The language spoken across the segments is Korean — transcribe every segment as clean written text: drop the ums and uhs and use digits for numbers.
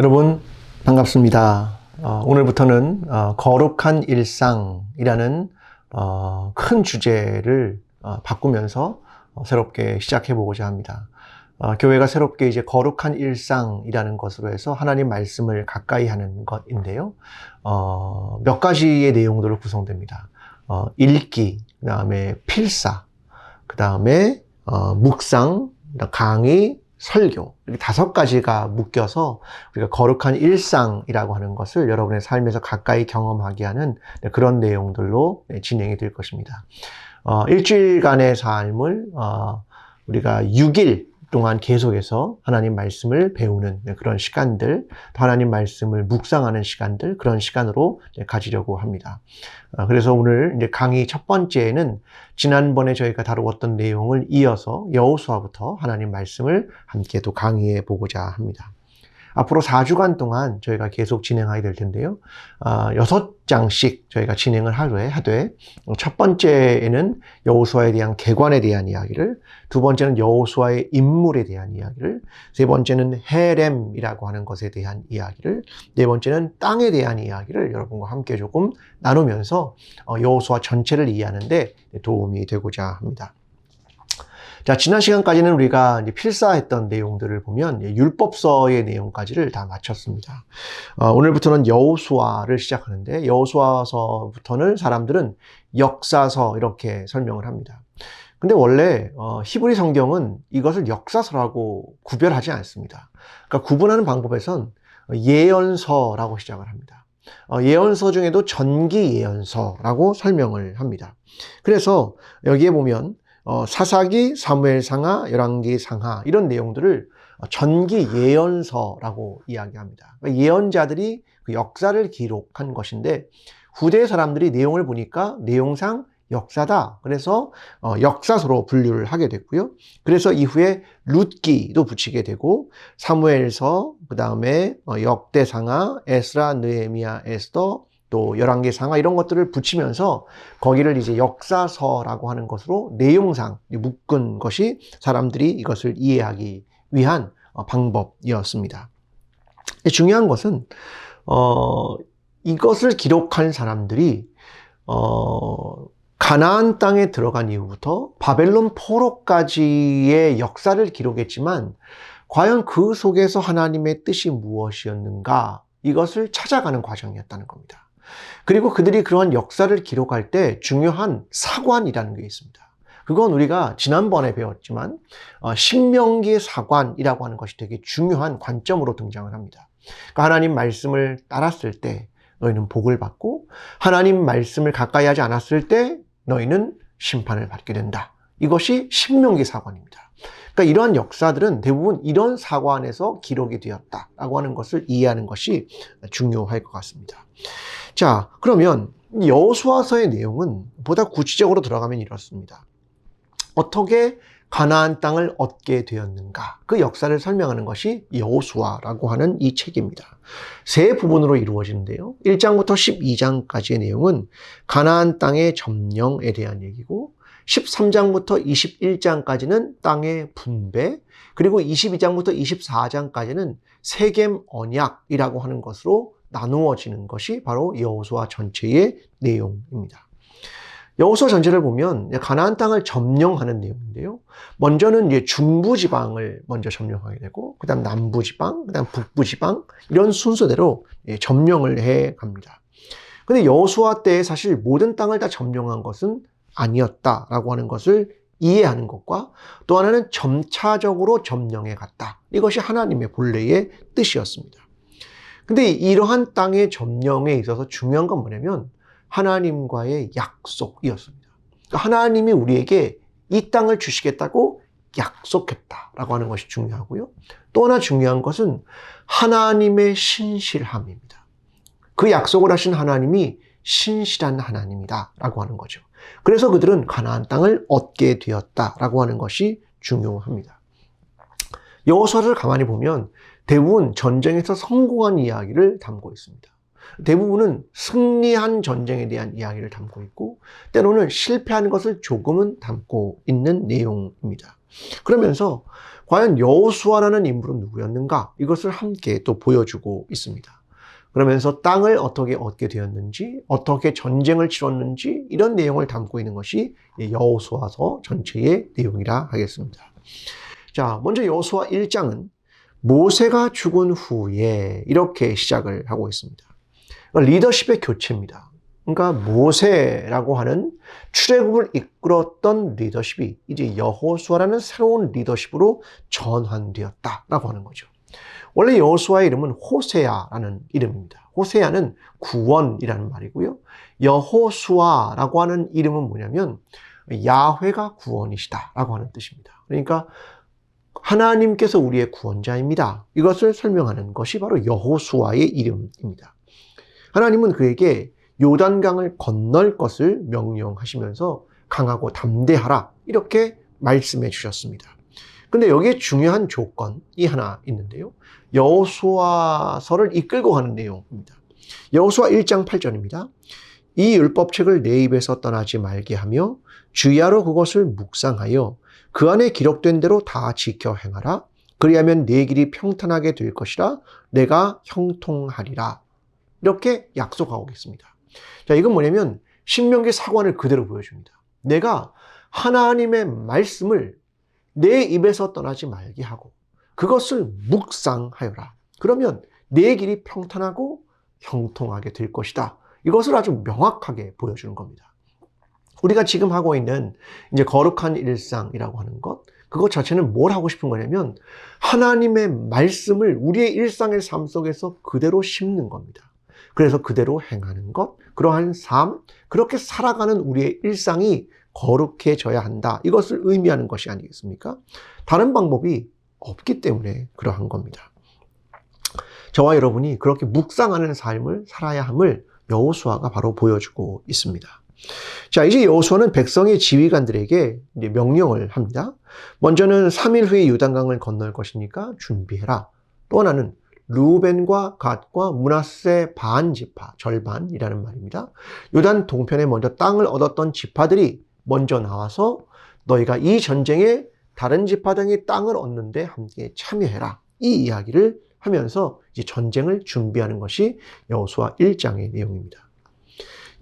여러분 반갑습니다. 오늘부터는 거룩한 일상이라는 큰 주제를 바꾸면서 새롭게 시작해 보고자 합니다. 교회가 새롭게 이제 거룩한 일상이라는 것으로 해서 하나님 말씀을 가까이 하는 것인데요. 몇 가지의 내용들로 구성됩니다. 읽기, 그 다음에 필사, 그 다음에 묵상, 강의, 설교, 이렇게 5가지가 묶여서 우리가 거룩한 일상이라고 하는 것을 여러분의 삶에서 가까이 경험하게 하는 그런 내용들로 진행이 될 것입니다. 일주일간의 삶을 우리가 6일 동안 계속해서 하나님 말씀을 배우는 그런 시간들, 하나님 말씀을 묵상하는 시간들, 그런 시간으로 가지려고 합니다. 그래서 오늘 이제 강의 첫 번째에는 지난번에 저희가 다루었던 내용을 이어서 여호수아부터 하나님 말씀을 함께 또 강의해 보고자 합니다. 앞으로 4주간 동안 저희가 계속 진행하게 될 텐데요. 6장씩 저희가 진행을 하되 첫 번째에는 여호수아에 대한 계관에 대한 이야기를, 두 번째는 여호수아의 인물에 대한 이야기를, 세 번째는 헤렘이라고 하는 것에 대한 이야기를, 네 번째는 땅에 대한 이야기를 여러분과 함께 조금 나누면서 여호수아 전체를 이해하는 데 도움이 되고자 합니다. 자, 지난 시간까지는 우리가 이제 필사했던 내용들을 보면 율법서의 내용까지를 다 마쳤습니다. 오늘부터는 여호수아를 시작하는데, 여호수아서부터는 사람들은 역사서 이렇게 설명을 합니다. 근데 원래 히브리 성경은 이것을 역사서라고 구별하지 않습니다. 그러니까 구분하는 방법에선 예언서라고 시작을 합니다. 예언서 중에도 전기 예언서라고 설명을 합니다. 그래서 여기에 보면 사사기, 사무엘상하, 열왕기상하 이런 내용들을 전기 예언서라고 이야기합니다. 그러니까 예언자들이 그 역사를 기록한 것인데, 후대 사람들이 내용을 보니까 내용상 역사다. 그래서 역사서로 분류를 하게 됐고요. 그래서 이후에 룻기도 붙이게 되고, 사무엘서, 그 다음에 역대상하, 에스라, 느헤미야, 에스더, 또 열왕기상하 이런 것들을 붙이면서 거기를 이제 역사서라고 하는 것으로 내용상 묶은 것이 사람들이 이것을 이해하기 위한 방법이었습니다. 중요한 것은 이것을 기록한 사람들이 가나안 땅에 들어간 이후부터 바벨론 포로까지의 역사를 기록했지만, 과연 그 속에서 하나님의 뜻이 무엇이었는가, 이것을 찾아가는 과정이었다는 겁니다. 그리고 그들이 그러한 역사를 기록할 때 중요한 사관이라는 게 있습니다. 그건 우리가 지난번에 배웠지만 신명기의 사관이라고 하는 것이 되게 중요한 관점으로 등장을 합니다. 그러니까 하나님 말씀을 따랐을 때 너희는 복을 받고, 하나님 말씀을 가까이 하지 않았을 때 너희는 심판을 받게 된다. 이것이 신명기 사관입니다. 그러니까 이러한 역사들은 대부분 이런 사관에서 기록이 되었다라고 하는 것을 이해하는 것이 중요할 것 같습니다. 자, 그러면 여호수아서의 내용은 보다 구체적으로 들어가면 이렇습니다. 어떻게 가나안 땅을 얻게 되었는가, 그 역사를 설명하는 것이 여호수아라고 하는 이 책입니다. 세 부분으로 이루어지는데요. 1장부터 12장까지의 내용은 가나안 땅의 점령에 대한 얘기고, 13장부터 21장까지는 땅의 분배, 그리고 22장부터 24장까지는 세겜 언약이라고 하는 것으로 나누어지는 것이 바로 여호수아 전체의 내용입니다. 여호수아 전체를 보면 가나안 땅을 점령하는 내용인데요. 먼저는 이제 중부 지방을 먼저 점령하게 되고, 그다음 남부 지방, 그다음 북부 지방, 이런 순서대로 점령을 해 갑니다. 근데 여호수아 때에 사실 모든 땅을 다 점령한 것은 아니었다라고 하는 것을 이해하는 것과, 또 하나는 점차적으로 점령해 갔다. 이것이 하나님의 본래의 뜻이었습니다. 근데 이러한 땅의 점령에 있어서 중요한 건 뭐냐면 하나님과의 약속이었습니다. 그러니까 하나님이 우리에게 이 땅을 주시겠다고 약속했다라고 하는 것이 중요하고요. 또 하나 중요한 것은 하나님의 신실함입니다. 그 약속을 하신 하나님이 신실한 하나님이다라고 하는 거죠. 그래서 그들은 가나안 땅을 얻게 되었다라고 하는 것이 중요합니다. 여호수아를 가만히 보면 대부분 전쟁에서 성공한 이야기를 담고 있습니다. 대부분은 승리한 전쟁에 대한 이야기를 담고 있고 때로는 실패한 것을 조금은 담고 있는 내용입니다. 그러면서 과연 여호수아라는 인물은 누구였는가? 이것을 함께 또 보여주고 있습니다. 그러면서 땅을 어떻게 얻게 되었는지, 어떻게 전쟁을 치렀는지 이런 내용을 담고 있는 것이 여호수아서 전체의 내용이라 하겠습니다. 자, 먼저 여호수아 1장은 모세가 죽은 후에 이렇게 시작을 하고 있습니다. 리더십의 교체입니다. 그러니까 모세라고 하는 출애굽을 이끌었던 리더십이 이제 여호수아라는 새로운 리더십으로 전환되었다라고 하는 거죠. 원래 여호수아의 이름은 호세아라는 이름입니다. 호세아는 구원이라는 말이고요. 여호수아라고 하는 이름은 뭐냐면 야훼가 구원이시다라고 하는 뜻입니다. 그러니까 하나님께서 우리의 구원자입니다. 이것을 설명하는 것이 바로 여호수아의 이름입니다. 하나님은 그에게 요단강을 건널 것을 명령하시면서 강하고 담대하라 이렇게 말씀해 주셨습니다. 근데 여기에 중요한 조건이 하나 있는데요. 여호수아서를 이끌고 가는 내용입니다. 여호수아 1장 8절입니다. 이 율법책을 내 입에서 떠나지 말게 하며 주야로 그것을 묵상하여 그 안에 기록된 대로 다 지켜 행하라. 그리하면 내 길이 평탄하게 될 것이라 내가 형통하리라. 이렇게 약속하고 있습니다. 자, 이건 뭐냐면 신명기 사관을 그대로 보여줍니다. 내가 하나님의 말씀을 내 입에서 떠나지 말게 하고 그것을 묵상하여라. 그러면 내 길이 평탄하고 형통하게 될 것이다. 이것을 아주 명확하게 보여주는 겁니다. 우리가 지금 하고 있는 이제 거룩한 일상이라고 하는 것, 그것 자체는 뭘 하고 싶은 거냐면 하나님의 말씀을 우리의 일상의 삶 속에서 그대로 심는 겁니다. 그래서 그대로 행하는 것, 그러한 삶, 그렇게 살아가는 우리의 일상이 거룩해져야 한다. 이것을 의미하는 것이 아니겠습니까? 다른 방법이 없기 때문에 그러한 겁니다. 저와 여러분이 그렇게 묵상하는 삶을 살아야 함을 여호수아가 바로 보여주고 있습니다. 자, 이제 여호수아는 백성의 지휘관들에게 이제 명령을 합니다. 먼저는 3일 후에 요단강을 건널 것이니까 준비해라. 또 하나는 르우벤과 갓과 므낫세 반 지파, 절반이라는 말입니다. 요단 동편에 먼저 땅을 얻었던 지파들이 먼저 나와서 너희가 이 전쟁에 다른 지파 등이 땅을 얻는데 함께 참여해라. 이 이야기를 하면서 이제 전쟁을 준비하는 것이 여호수아 1장의 내용입니다.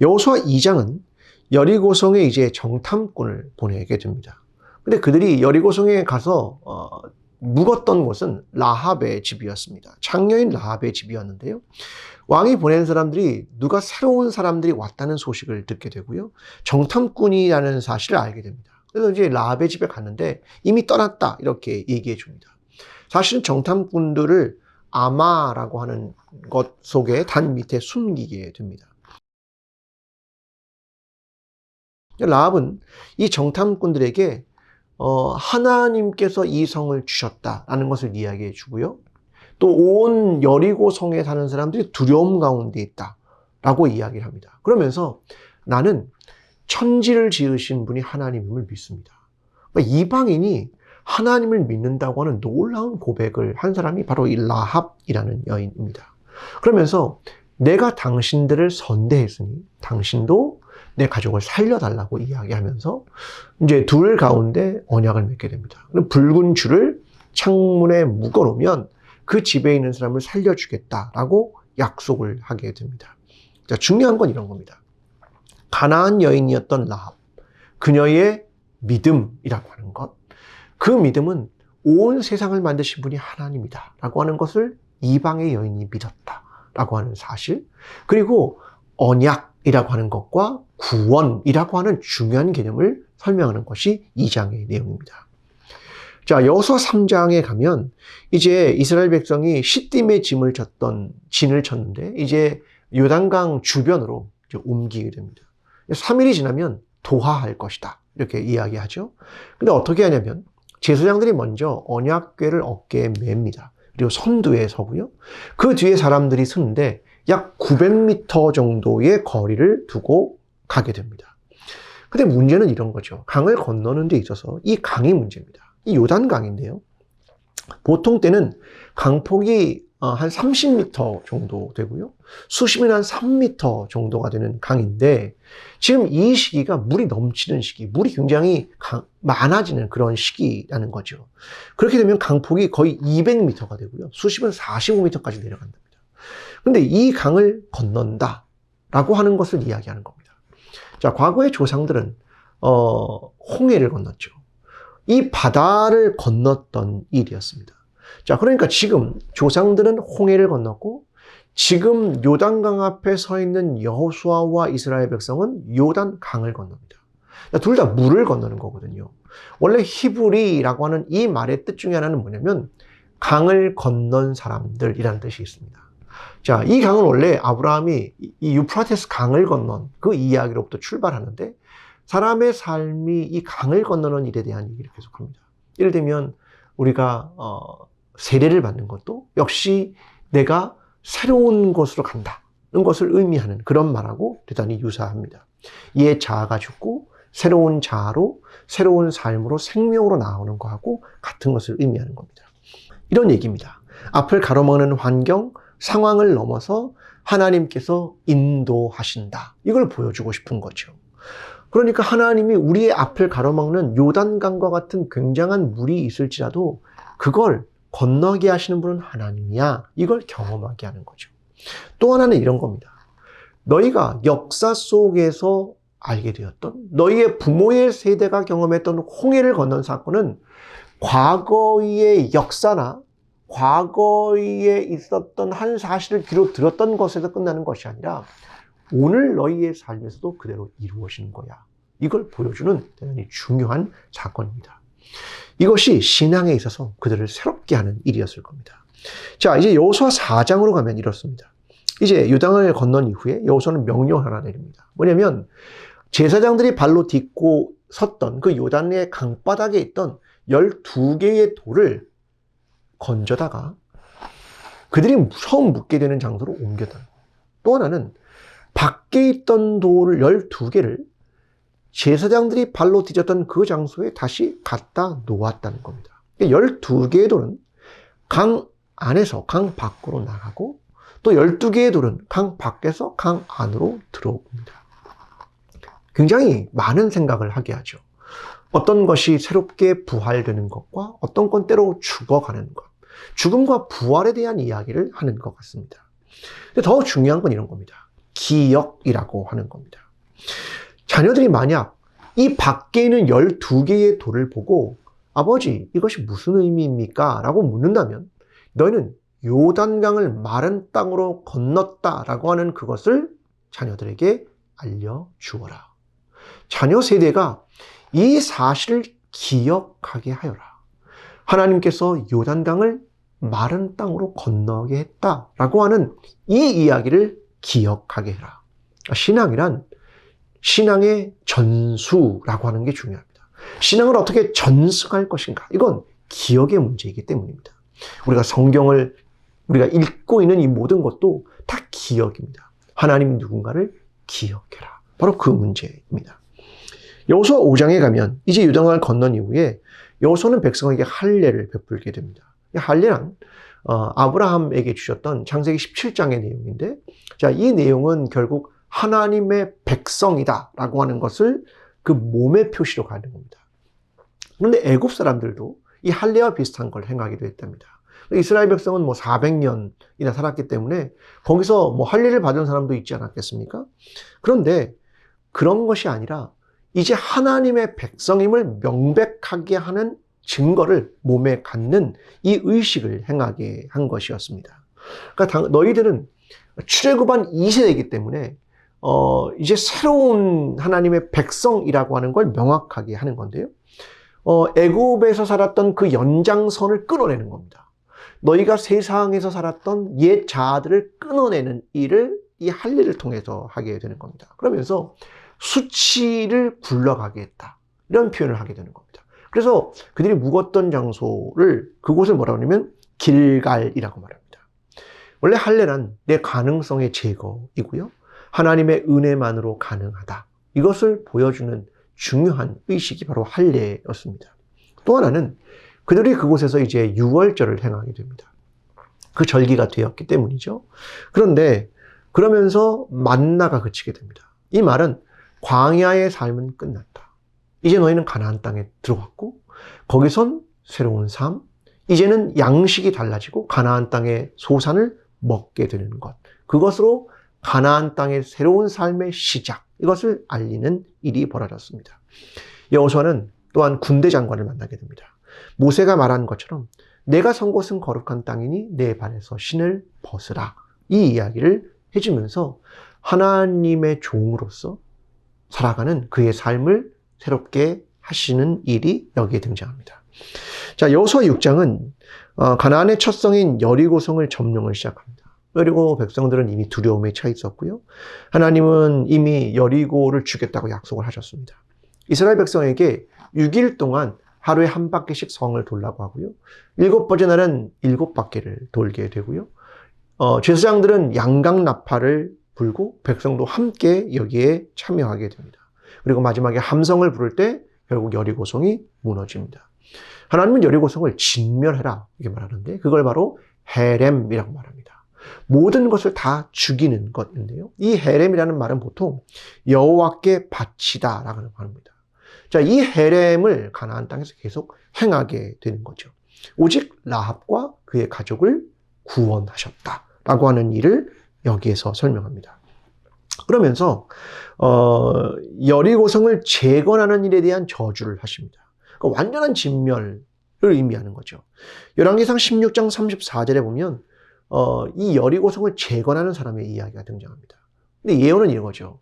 여호수아 2장은 여리고성에 이제 정탐꾼을 보내게 됩니다. 근데 그들이 여리고성에 가서 묵었던 곳은 라합의 집이었습니다. 창녀인 라합의 집이었는데요. 왕이 보낸 사람들이 누가 새로운 사람들이 왔다는 소식을 듣게 되고요. 정탐꾼이라는 사실을 알게 됩니다. 그래서 이제 라합의 집에 갔는데 이미 떠났다 이렇게 얘기해 줍니다. 사실은 정탐꾼들을 아마라고 하는 것 속에 단 밑에 숨기게 됩니다. 라합은 이 정탐꾼들에게 하나님께서 이 성을 주셨다라는 것을 이야기해 주고요. 또 온 여리고 성에 사는 사람들이 두려움 가운데 있다라고 이야기를 합니다. 그러면서 나는 천지를 지으신 분이 하나님임을 믿습니다. 그러니까 이방인이 하나님을 믿는다고 하는 놀라운 고백을 한 사람이 바로 이 라합이라는 여인입니다. 그러면서 내가 당신들을 선대했으니 당신도 내 가족을 살려달라고 이야기하면서 이제 둘 가운데 언약을 맺게 됩니다. 붉은 줄을 창문에 묶어놓으면 그 집에 있는 사람을 살려주겠다라고 약속을 하게 됩니다. 자, 중요한 건 이런 겁니다. 가나안 여인이었던 라합, 그녀의 믿음이라고 하는 것, 그 믿음은 온 세상을 만드신 분이 하나님이다 라고 하는 것을 이방의 여인이 믿었다라고 하는 사실, 그리고 언약이라고 하는 것과 구원이라고 하는 중요한 개념을 설명하는 것이 2장의 내용입니다. 자, 여호수아 3장에 가면 이제 이스라엘 백성이 시딤에 진을 쳤는데 이제 요단강 주변으로 이제 옮기게 됩니다. 3일이 지나면 도하할 것이다 이렇게 이야기하죠. 근데 어떻게 하냐면 제사장들이 먼저 언약궤를 어깨에 맵니다. 그리고 선두에 서고요. 그 뒤에 사람들이 서는데 약 900m 정도의 거리를 두고 가게 됩니다. 근데 문제는 이런 거죠. 강을 건너는 데 있어서 이 강이 문제입니다. 이 요단강인데요. 보통 때는 강폭이 한 30m 정도 되고요. 수심은 한 3m 정도가 되는 강인데 지금 이 시기가 물이 넘치는 시기, 물이 굉장히 많아지는 그런 시기라는 거죠. 그렇게 되면 강폭이 거의 200m가 되고요. 수심은 45m까지 내려간답니다. 그런데 이 강을 건넌다라고 하는 것을 이야기하는 겁니다. 자, 과거의 조상들은 홍해를 건넜죠. 이 바다를 건넜던 일이었습니다. 자, 그러니까 지금 조상들은 홍해를 건넜고 지금 요단강 앞에 서 있는 여호수아와 이스라엘 백성은 요단강을 건넙니다. 둘 다 물을 건너는 거거든요. 원래 히브리라고 하는 이 말의 뜻 중에 하나는 뭐냐면 강을 건넌 사람들이라는 뜻이 있습니다. 자, 이 강은 원래 아브라함이 이 유프라테스 강을 건넌 그 이야기로부터 출발하는데 사람의 삶이 이 강을 건너는 일에 대한 얘기를 계속합니다. 예를 들면 우리가 세례를 받는 것도 역시 내가 새로운 곳으로 간다는 것을 의미하는 그런 말하고 대단히 유사합니다. 옛 자아가 죽고 새로운 자아로 새로운 삶으로 생명으로 나오는 것하고 같은 것을 의미하는 겁니다. 이런 얘기입니다. 앞을 가로막는 환경, 상황을 넘어서 하나님께서 인도하신다. 이걸 보여주고 싶은 거죠. 그러니까 하나님이 우리의 앞을 가로막는 요단강과 같은 굉장한 물이 있을지라도 그걸 건너게 하시는 분은 하나님이야. 이걸 경험하게 하는 거죠. 또 하나는 이런 겁니다. 너희가 역사 속에서 알게 되었던 너희의 부모의 세대가 경험했던 홍해를 건넌 사건은 과거의 역사나 과거에 있었던 한 사실을 귀로 들었던 것에서 끝나는 것이 아니라 오늘 너희의 삶에서도 그대로 이루어지는 거야. 이걸 보여주는 대단히 중요한 사건입니다. 이것이 신앙에 있어서 그들을 새롭게 하는 일이었을 겁니다. 자, 이제 여호수아 4장으로 가면 이렇습니다. 이제 요단을 건넌 이후에 여호수아는 명령 하나 내립니다. 뭐냐면 제사장들이 발로 딛고 섰던 그 요단의 강바닥에 있던 12개의 돌을 건져다가 그들이 처음 묻게 되는 장소로 옮겼다는 거예요. 또 하나는 밖에 있던 돌 12개를 제사장들이 발로 디뎠던 그 장소에 다시 갖다 놓았다는 겁니다. 12개의 돌은 강 안에서 강 밖으로 나가고 또 12개의 돌은 강 밖에서 강 안으로 들어옵니다. 굉장히 많은 생각을 하게 하죠. 어떤 것이 새롭게 부활되는 것과 어떤 건 때로 죽어가는 것, 죽음과 부활에 대한 이야기를 하는 것 같습니다. 근데 더 중요한 건 이런 겁니다. 기억이라고 하는 겁니다. 자녀들이 만약 이 밖에 있는 12개의 돌을 보고 아버지 이것이 무슨 의미입니까? 라고 묻는다면 너희는 요단강을 마른 땅으로 건넜다라고 하는 그것을 자녀들에게 알려주어라. 자녀 세대가 이 사실을 기억하게 하여라. 하나님께서 요단강을 마른 땅으로 건너게 했다라고 하는 이 이야기를 기억하게 해라. 신앙이란 신앙의 전수라고 하는 게 중요합니다. 신앙을 어떻게 전승할 것인가? 이건 기억의 문제이기 때문입니다. 우리가 성경을 우리가 읽고 있는 이 모든 것도 다 기억입니다. 하나님 누군가를 기억해라. 바로 그 문제입니다. 여호수아 5장에 가면 이제 요단강을 건넌 이후에 여호수아는 백성에게 할례를 베풀게 됩니다. 이 할례란 아브라함에게 주셨던 창세기 17장의 내용인데, 자, 이 내용은 결국 하나님의 백성이다라고 하는 것을 그 몸의 표시로 가는 겁니다. 그런데 애굽 사람들도 이 할례와 비슷한 걸 행하기도 했답니다. 이스라엘 백성은 400년이나 살았기 때문에 거기서 할례를 받은 사람도 있지 않았겠습니까? 그런데 그런 것이 아니라 이제 하나님의 백성임을 명백하게 하는 증거를 몸에 갖는 이 의식을 행하게 한 것이었습니다. 그러니까 너희들은 출애굽한 2세대이기 때문에 이제 새로운 하나님의 백성이라고 하는 걸 명확하게 하는 건데요. 애굽에서 살았던 그 연장선을 끊어내는 겁니다. 너희가 세상에서 살았던 옛 자아들을 끊어내는 일을 이 할례를 통해서 하게 되는 겁니다. 그러면서 수치를 굴러가게 했다. 이런 표현을 하게 되는 겁니다. 그래서 그들이 묵었던 장소를 그곳을 뭐라고 하냐면 길갈이라고 말합니다. 원래 할례란 내 가능성의 제거이고요. 하나님의 은혜만으로 가능하다. 이것을 보여주는 중요한 의식이 바로 할례였습니다. 또 하나는 그들이 그곳에서 이제 유월절을 행하게 됩니다. 그 절기가 되었기 때문이죠. 그런데 그러면서 만나가 그치게 됩니다. 이 말은 광야의 삶은 끝났다. 이제 너희는 가나안 땅에 들어왔고 거기선 새로운 삶, 이제는 양식이 달라지고 가나안 땅의 소산을 먹게 되는 것. 그것으로 가나안 땅의 새로운 삶의 시작, 이것을 알리는 일이 벌어졌습니다. 여호수아는 또한 군대 장관을 만나게 됩니다. 모세가 말한 것처럼 내가 선 곳은 거룩한 땅이니 내 발에서 신을 벗으라. 이 이야기를 해주면서 하나님의 종으로서 살아가는 그의 삶을 새롭게 하시는 일이 여기에 등장합니다. 자, 여호수아 6장은 가나안의 첫 성인 여리고성을 점령을 시작합니다. 여리고 백성들은 이미 두려움에 차 있었고요. 하나님은 이미 여리고를 주겠다고 약속을 하셨습니다. 이스라엘 백성에게 6일 동안 하루에 한 바퀴씩 성을 돌라고 하고요. 7번째 날은 7바퀴를 돌게 되고요. 제사장들은 양각 나팔을 불고 백성도 함께 여기에 참여하게 됩니다. 그리고 마지막에 함성을 부를 때 결국 여리고성이 무너집니다. 하나님은 여리고성을 진멸해라 이렇게 말하는데 그걸 바로 헤렘이라고 말합니다. 모든 것을 다 죽이는 것인데요. 이 헤렘이라는 말은 보통 여호와께 바치다라고 합니다. 자, 이 헤렘을 가나안 땅에서 계속 행하게 되는 거죠. 오직 라합과 그의 가족을 구원하셨다라고 하는 일을 여기에서 설명합니다. 그러면서 여리고성을 재건하는 일에 대한 저주를 하십니다. 그러니까 완전한 진멸을 의미하는 거죠. 열왕기상 16장 34절에 보면 이 여리고성을 재건하는 사람의 이야기가 등장합니다. 근데 예언은 이거죠.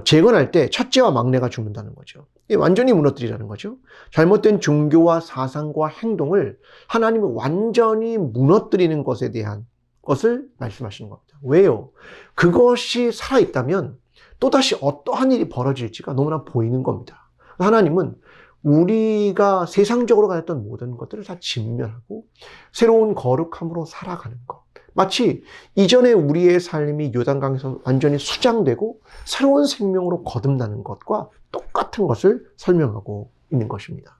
재건할 때 첫째와 막내가 죽는다는 거죠. 완전히 무너뜨리라는 거죠. 잘못된 종교와 사상과 행동을 하나님이 완전히 무너뜨리는 것에 대한 것을 말씀하시는 겁니다. 왜요? 그것이 살아있다면 또다시 어떠한 일이 벌어질지가 너무나 보이는 겁니다. 하나님은 우리가 세상적으로 가졌던 모든 것들을 다 진멸하고 새로운 거룩함으로 살아가는 것. 마치 이전에 우리의 삶이 요단강에서 완전히 수장되고 새로운 생명으로 거듭나는 것과 똑같은 것을 설명하고 있는 것입니다.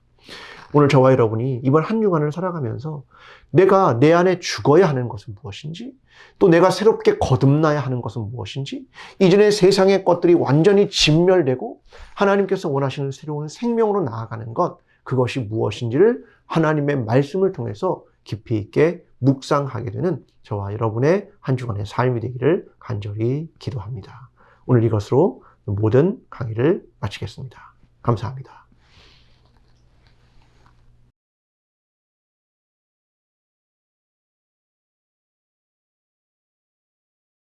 오늘 저와 여러분이 이번 한 주간을 살아가면서 내가 내 안에 죽어야 하는 것은 무엇인지, 또 내가 새롭게 거듭나야 하는 것은 무엇인지, 이전의 세상의 것들이 완전히 진멸되고 하나님께서 원하시는 새로운 생명으로 나아가는 것, 그것이 무엇인지를 하나님의 말씀을 통해서 깊이 있게 묵상하게 되는 저와 여러분의 한 주간의 삶이 되기를 간절히 기도합니다. 오늘 이것으로 모든 강의를 마치겠습니다. 감사합니다.